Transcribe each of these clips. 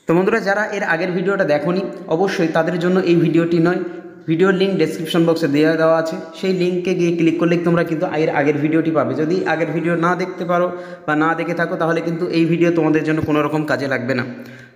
তো বন্ধুরা, যারা এর আগের ভিডিওটা দেখোনি অবশ্যই তাদের জন্য এই ভিডিওটি নয়, ভিডিওর লিঙ্ক ডেসক্রিপশন বক্সে দেওয়া আছে, সেই লিঙ্কে গিয়ে ক্লিক করলে তোমরা কিন্তু এর আগের ভিডিওটি পাবে। যদি আগের ভিডিও না দেখতে পারো বা না দেখে থাকো তাহলে কিন্তু এই ভিডিও তোমাদের জন্য কোনো রকম কাজে লাগবে না।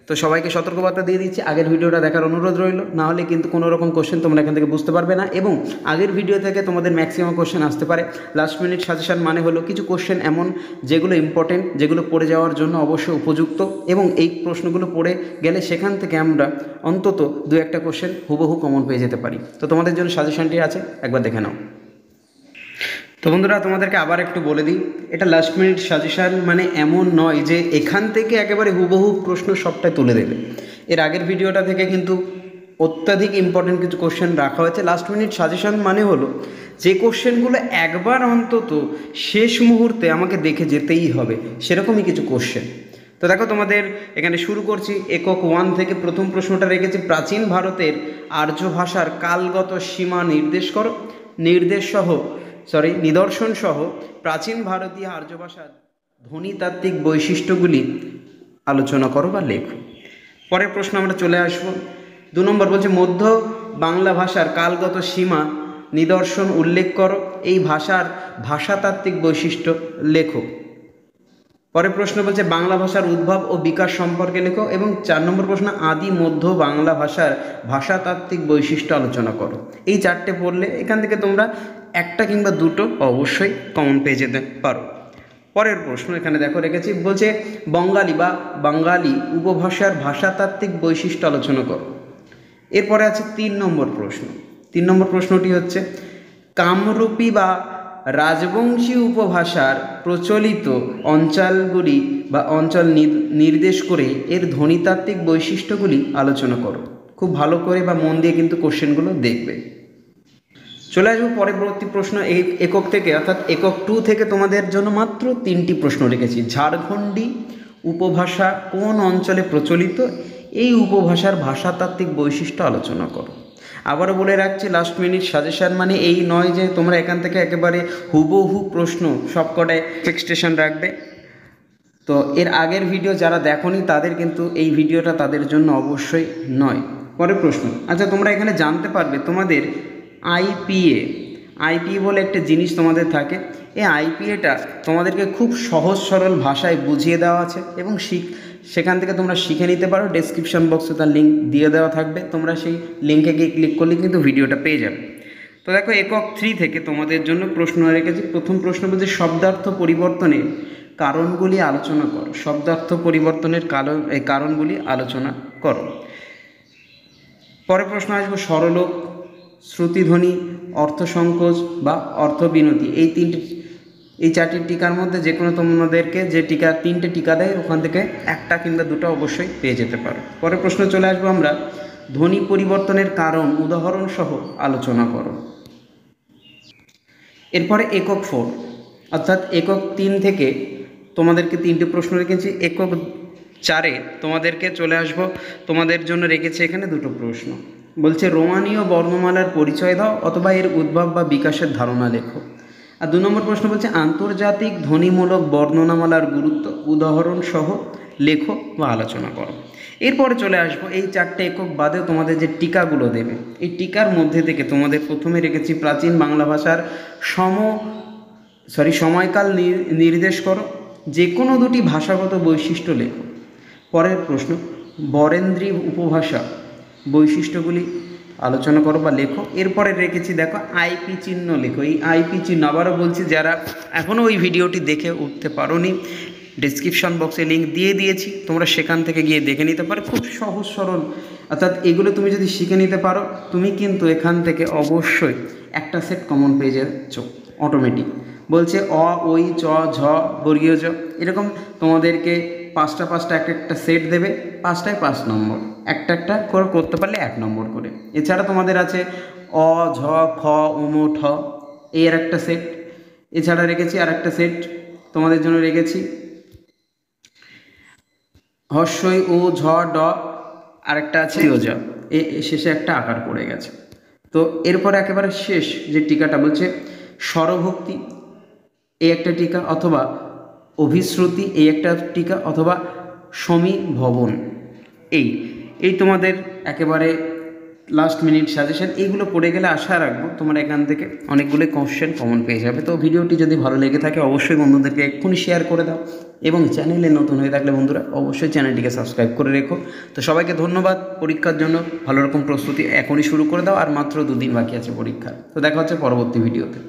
তো সবাইকে সতর্কবার্তা দিয়ে দিচ্ছি, আগের ভিডিওটা দেখার অনুরোধ রইল, না হলে কিন্তু কোনো রকম কোশ্চেন তোমরা এখান থেকে বুঝতে পারবে না। এবং আগের ভিডিও থেকে তোমাদের ম্যাক্সিমাম কোশ্চেন আসতে পারে। লাস্ট মিনিট সাজেশন মানে হলো কিছু কোশ্চেন এমন যেগুলো ইম্পর্টেন্ট, যেগুলো পড়ে যাওয়ার জন্য অবশ্যই উপযুক্ত, এবং এই প্রশ্নগুলো পড়ে গেলে সেখান থেকে আমরা অন্তত দু একটা কোশ্চেন হুবহু কমন পেয়ে যেতে পারি। তো তোমাদের জন্য সাজেশনটি আছে, একবার দেখে নাও। তো বন্ধুরা, তোমাদেরকে আবার একটু বলে দিই, এটা লাস্ট মিনিট সাজেশান মানে এমন নয় যে এখান থেকে একেবারে হুবহু প্রশ্ন সবটাই তুলে দেবে। এর আগের ভিডিওটা থেকে কিন্তু অত্যাধিক ইম্পর্টেন্ট কিছু কোশ্চেন রাখা হয়েছে। লাস্ট মিনিট সাজেশান মানে হলো যে কোশ্চেনগুলো একবার অন্তত শেষ মুহূর্তে আমাকে দেখে যেতেই হবে, সেরকমই কিছু কোশ্চেন। তো দেখো, তোমাদের এখানে শুরু করছি একক 1 থেকে। প্রথম প্রশ্নটা রেখেছি, প্রাচীন ভারতের আর্য ভাষার কালগত সীমা নির্দেশ করো। নিদর্শন সহ প্রাচীন ভারতীয় আর্য ভাষার ধ্বনিতাত্ত্বিক বৈশিষ্ট্যগুলি আলোচনা করো বা লেখো। পরের প্রশ্ন আমরা চলে আসবো। 2 নম্বর বলছে, মধ্য বাংলা ভাষার কালগত সীমা নিদর্শন উল্লেখ করো, এই ভাষার ভাষাতাত্ত্বিক বৈশিষ্ট্য লেখো। পরের প্রশ্ন বলছে, বাংলা ভাষার উদ্ভব ও বিকাশ সম্পর্কে লেখো। এবং 4 নম্বর প্রশ্ন, আদি মধ্য বাংলা ভাষার ভাষাতাত্ত্বিক বৈশিষ্ট্য আলোচনা করো। এই 4টে পড়লে এখান থেকে তোমরা একটা কিংবা দুটো অবশ্যই কমন পেয়ে যেতে পারো। পরের প্রশ্ন এখানে দেখো রেখেছি, বলছে বঙ্গালী বা বাঙালি উপভাষার ভাষাতাত্ত্বিক বৈশিষ্ট্য আলোচনা করো। এরপরে আছে 3 নম্বর প্রশ্ন। 3 নম্বর প্রশ্নটি হচ্ছে, কামরূপী বা রাজবংশী উপভাষার প্রচলিত অঞ্চলগুলি বা অঞ্চল নির্দেশ করে এর ধ্বনিতাত্ত্বিক বৈশিষ্ট্যগুলি আলোচনা করো। খুব ভালো করে বা মন দিয়ে কিন্তু কোশ্চেনগুলো দেখবে। চলে আসবো পরবর্তী প্রশ্ন একক থেকে, অর্থাৎ একক 2 থেকে তোমাদের জন্য মাত্র 3টি প্রশ্ন রেখেছি। ঝাড়খণ্ডী উপভাষা কোন অঞ্চলে প্রচলিত, এই উপভাষার ভাষাতাত্ত্বিক বৈশিষ্ট্য আলোচনা করো। আবারও বলে রাখছি, লাস্ট মিনিট সাজেশান মানে এই নয় যে তোমরা এখান থেকে একেবারে হুবহু প্রশ্ন সবকটায় এক্সটেশন রাখবে। তো এর আগের ভিডিও যারা দেখোনি তাদের কিন্তু এই ভিডিওটা তাদের জন্য অবশ্যই নয়। পরের প্রশ্ন, আচ্ছা তোমরা এখানে জানতে পারবে তোমাদের আইপিএ বলে একটা জিনিস তোমাদের থাকে। এই আইপিএটা তোমাদেরকে খুব সহজ সরল ভাষায় বুঝিয়ে দেওয়া আছে এবং সেখান থেকে তোমরা শিখে নিতে পারো। ডেসক্রিপশন বক্সে তার লিঙ্ক দিয়ে দেওয়া থাকবে, তোমরা সেই লিঙ্কে গিয়ে ক্লিক করলে কিন্তু ভিডিওটা পেয়ে যাবে। তো দেখো, একক 3 থেকে তোমাদের জন্য প্রশ্ন রেখেছি। প্রথম প্রশ্ন বলছে, শব্দার্থ পরিবর্তনের কারণগুলি আলোচনা করো। শব্দার্থ পরিবর্তনের কারণগুলি আলোচনা করো। পরের প্রশ্ন আসবো, সরলোক, শ্রুতিধ্বনি, অর্থসংকোচ বা অর্থবিনতি, এই 4টি টিকার মধ্যে যে কোনো তোমাদেরকে যে 3টে টিকা দেয় ওখান থেকে একটা কিংবা দুটো অবশ্যই পেয়ে যেতে পারো। পরের প্রশ্ন চলে আসবো আমরা, ধ্বনি পরিবর্তনের কারণ উদাহরণ সহ আলোচনা করো। এরপরে একক 4, অর্থাৎ একক 3 থেকে তোমাদেরকে 3টে প্রশ্ন রেখেছি। একক 4-এ তোমাদেরকে চলে আসবো, তোমাদের জন্য রেখেছি এখানে 2টো প্রশ্ন। বলছে, রোমানীয় বর্ণমালার পরিচয় দাও অথবা এর উদ্ভব বা বিকাশের ধারণা লেখো। আর 2 নম্বর প্রশ্ন বলছে, আন্তর্জাতিক ধ্বনিমূলক বর্ণমালার গুরুত্ব উদাহরণ সহ লেখো বা আলোচনা করো। এরপরে চলে আসবো এই 4টে একক বাদে তোমাদের যে টিকাগুলো দেবে, এই টিকার মধ্যে থেকে তোমাদের প্রথমে রেখেছি প্রাচীন বাংলা ভাষার সময়কাল নির্দেশ করো, যে কোনো 2টি ভাষাগত বৈশিষ্ট্য লেখো। পরের প্রশ্ন, বরেন্দ্রী উপভাষা বৈশিষ্ট্যগুলি আলোচনা করো বা লেখো। এরপরে রেখেছি দেখো আইপি চিহ্ন লেখো। এই আইপি চিহ্ন আবারও বলছি, যারা এখনও ওই ভিডিওটি দেখে উঠতে পারোনি, ডিসক্রিপশন বক্সে লিঙ্ক দিয়ে দিয়েছি, তোমরা সেখান থেকে গিয়ে দেখে নিতে পারো। খুব সহজ সরল, অর্থাৎ এগুলো তুমি যদি শিখে নিতে পারো তুমি কিন্তু এখান থেকে অবশ্যই একটা সেট কমন পেয়ে যাচ্ছ অটোমেটিক। বলছে অ, ওই, চ, ঝ, বর্গীয় জ, এরকম তোমাদেরকে 5টা একটা সেট দেবে, 5টায় 5 নম্বর, একটা করে করতে পারলে 1 নম্বর করে। এছাড়া তোমাদের আছে অ, ঝ, খ, উম, ঠ, এর একটা সেট। এছাড়া রেখেছি আর একটা সেট তোমাদের জন্য রেখেছি হর্ষই উ, ঝ, ড, আরেকটা আছে জ, শেষে একটা আকার পড়ে গেছে। তো এরপরে একেবারে শেষ যে টিকাটা বলছে স্বরভক্তি, এই একটা টিকা, অথবা অভিশ্রুতি, এই একটা টিকা, অথবা সমীভবন, এই তোমাদের একেবারে লাস্ট মিনিট সাজেশন, এইগুলো পড়ে গেলে আশা রাখবো তোমরা এখান থেকে অনেকগুলো কোশ্চেন কমন পেয়ে যাবে। তো ভিডিওটি যদি ভালো লেগে থাকে অবশ্যই বন্ধুদেরকে এক্ষুনি শেয়ার করে দাও, এবং চ্যানেলে নতুন হয়ে থাকলে বন্ধুরা অবশ্যই চ্যানেলটিকে সাবস্ক্রাইব করে রেখো। তো সবাইকে ধন্যবাদ। পরীক্ষার জন্য ভালো রকম প্রস্তুতি এখনই শুরু করে দাও, আর মাত্র 2 দিন বাকি আছে পরীক্ষার। তো দেখা হচ্ছে পরবর্তী ভিডিওতে।